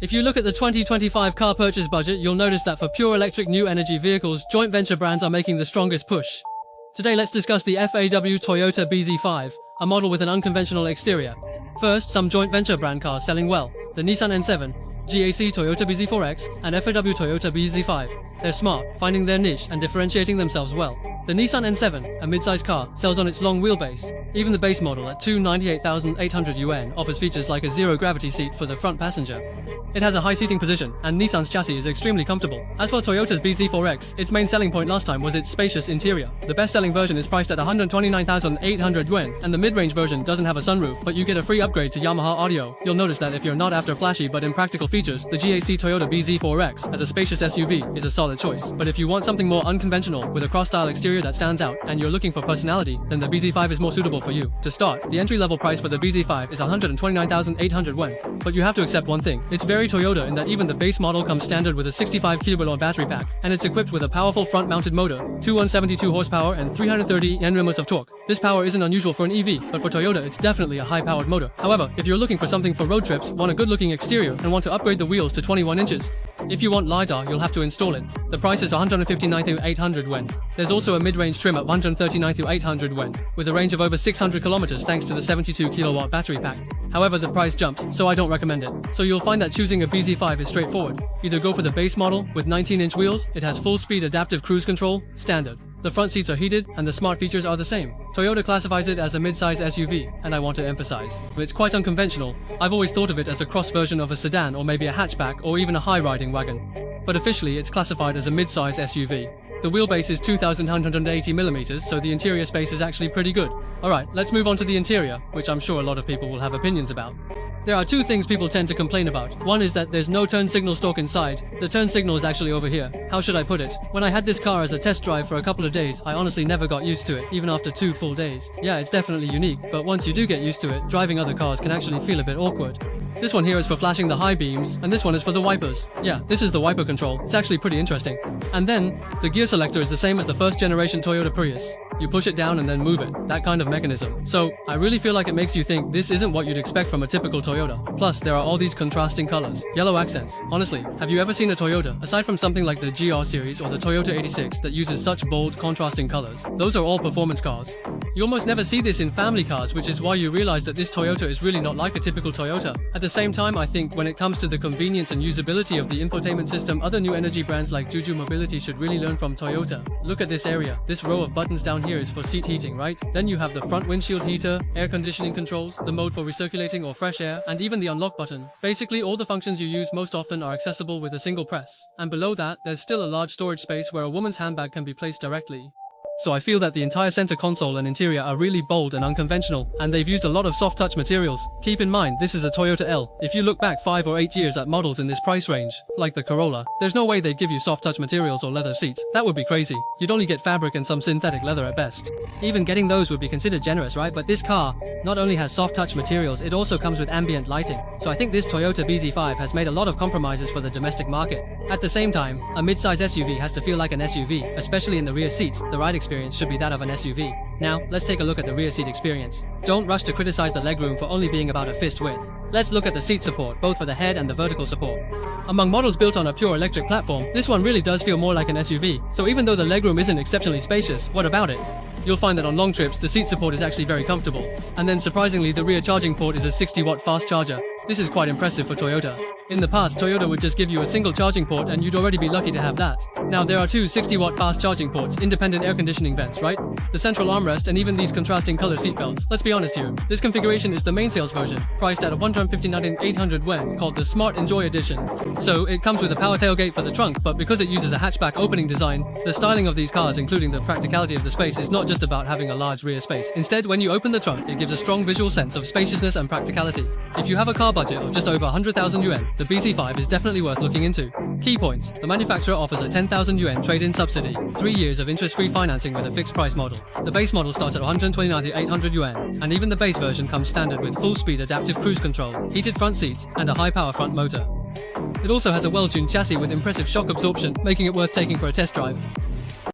If you look at the 2025 car purchase budget, you'll notice that for pure electric new energy vehicles, joint venture brands are making the strongest push. Today let's discuss the FAW Toyota bZ5, a model with an unconventional exterior. First, some joint venture brand cars selling well: the Nissan N7, GAC Toyota bZ4X, and FAW Toyota bZ5. They're smart, finding their niche and differentiating themselves well. The Nissan N7, a mid-size car, sells on its long wheelbase. Even the base model at $298,800 offers features like a zero-gravity seat for the front passenger. It has a high seating position, and Nissan's chassis is extremely comfortable. As for Toyota's bZ4X, its main selling point last time was its spacious interior. The best-selling version is priced at $129,800, and the mid-range version doesn't have a sunroof, but you get a free upgrade to Yamaha audio. You'll notice that if you're not after flashy but impractical features, the GAC Toyota bZ4X, as a spacious SUV, is a solid choice. But if you want something more unconventional, with a cross-style exterior that stands out, and you're looking for personality, then the bZ5 is more suitable for you. To start, the entry-level price for the bZ5 is $129,800, but you have to accept one thing: it's very Toyota in that even the base model comes standard with a 65 kWh battery pack, and it's equipped with a powerful front-mounted motor, 172 horsepower and 330 Nm of torque. This power isn't unusual for an EV, but for Toyota it's definitely a high-powered motor. However, if you're looking for something for road trips, want a good-looking exterior, and want to upgrade the wheels to 21 inches, if you want LiDAR, you'll have to install it. The price is $159,800. There's also a mid-range trim at $139,800, with a range of over 600 kilometers thanks to the 72 kilowatt battery pack. However, the price jumps, so I don't recommend it. So you'll find that choosing a bZ5 is straightforward. Either go for the base model with 19-inch wheels. It has full-speed adaptive cruise control, standard. The front seats are heated, and the smart features are the same. Toyota classifies it as a mid-size SUV, and I want to emphasize, it's quite unconventional. I've always thought of it as a cross version of a sedan or maybe a hatchback or even a high-riding wagon. But officially it's classified as a mid-size SUV. The wheelbase is 2,180mm, so the interior space is actually pretty good. Alright, let's move on to the interior, which I'm sure a lot of people will have opinions about. There are two things people tend to complain about. One is that there's no turn signal stalk inside. The turn signal is actually over here. How should I put it? When I had this car as a test drive for a couple of days, I honestly never got used to it, even after 2 full days. Yeah, it's definitely unique, but once you do get used to it, driving other cars can actually feel a bit awkward. This one here is for flashing the high beams, and this one is for the wipers. Yeah, this is the wiper control. It's actually pretty interesting. And then, the gear selector is the same as the first generation Toyota Prius. You push it down and then move it, that kind of mechanism. So, I really feel like it makes you think this isn't what you'd expect from a typical Toyota. Plus, there are all these contrasting colors. Yellow accents. Honestly, have you ever seen a Toyota, aside from something like the GR series or the Toyota 86, that uses such bold, contrasting colors? Those are all performance cars. You almost never see this in family cars, which is why you realize that this Toyota is really not like a typical Toyota. At the same time, I think when it comes to the convenience and usability of the infotainment system, other new energy brands like Juju Mobility should really learn from Toyota. Look at this area. This row of buttons down here is for seat heating, right? Then you have the front windshield heater, air conditioning controls, the mode for recirculating or fresh air, and even the unlock button. Basically, all the functions you use most often are accessible with a single press. And below that, there's still a large storage space where a woman's handbag can be placed directly. So I feel that the entire center console and interior are really bold and unconventional, and they've used a lot of soft touch materials. Keep in mind, this is a Toyota L. If you look back 5 or 8 years at models in this price range, like the Corolla, there's no way they'd give you soft touch materials or leather seats. That would be crazy. You'd only get fabric and some synthetic leather at best. Even getting those would be considered generous, right? But this car not only has soft touch materials, it also comes with ambient lighting. So I think this Toyota bZ5 has made a lot of compromises for the domestic market. At the same time, a mid-size SUV has to feel like an SUV, especially in the rear seats. The ride experience should be that of an SUV. Now, let's take a look at the rear seat experience. Don't rush to criticize the legroom for only being about a fist width. Let's look at the seat support, both for the head and the vertical support. Among models built on a pure electric platform, this one really does feel more like an SUV. So even though the legroom isn't exceptionally spacious, what about it? You'll find that on long trips, the seat support is actually very comfortable. And then surprisingly, the rear charging port is a 60-watt fast charger. This is quite impressive for Toyota. In the past, Toyota would just give you a single charging port and you'd already be lucky to have that. Now there are 2 60-watt fast charging ports, independent air conditioning vents, right? The central armrest and even these contrasting color seatbelts. Let's be honest here, this configuration is the main sales version, priced at $159,800 called the Smart Enjoy Edition. So it comes with a power tailgate for the trunk, but because it uses a hatchback opening design, the styling of these cars, including the practicality of the space, is not just about having a large rear space. Instead, when you open the trunk, it gives a strong visual sense of spaciousness and practicality. If you have a car budget of just over 100,000 yuan, the bZ5 is definitely worth looking into. Key points: the manufacturer offers a 10,000 yuan trade-in subsidy, 3 years of interest-free financing with a fixed price model. The base model starts at 129,800 yuan, and even the base version comes standard with full-speed adaptive cruise control, heated front seats, and a high-power front motor. It also has a well-tuned chassis with impressive shock absorption, making it worth taking for a test drive.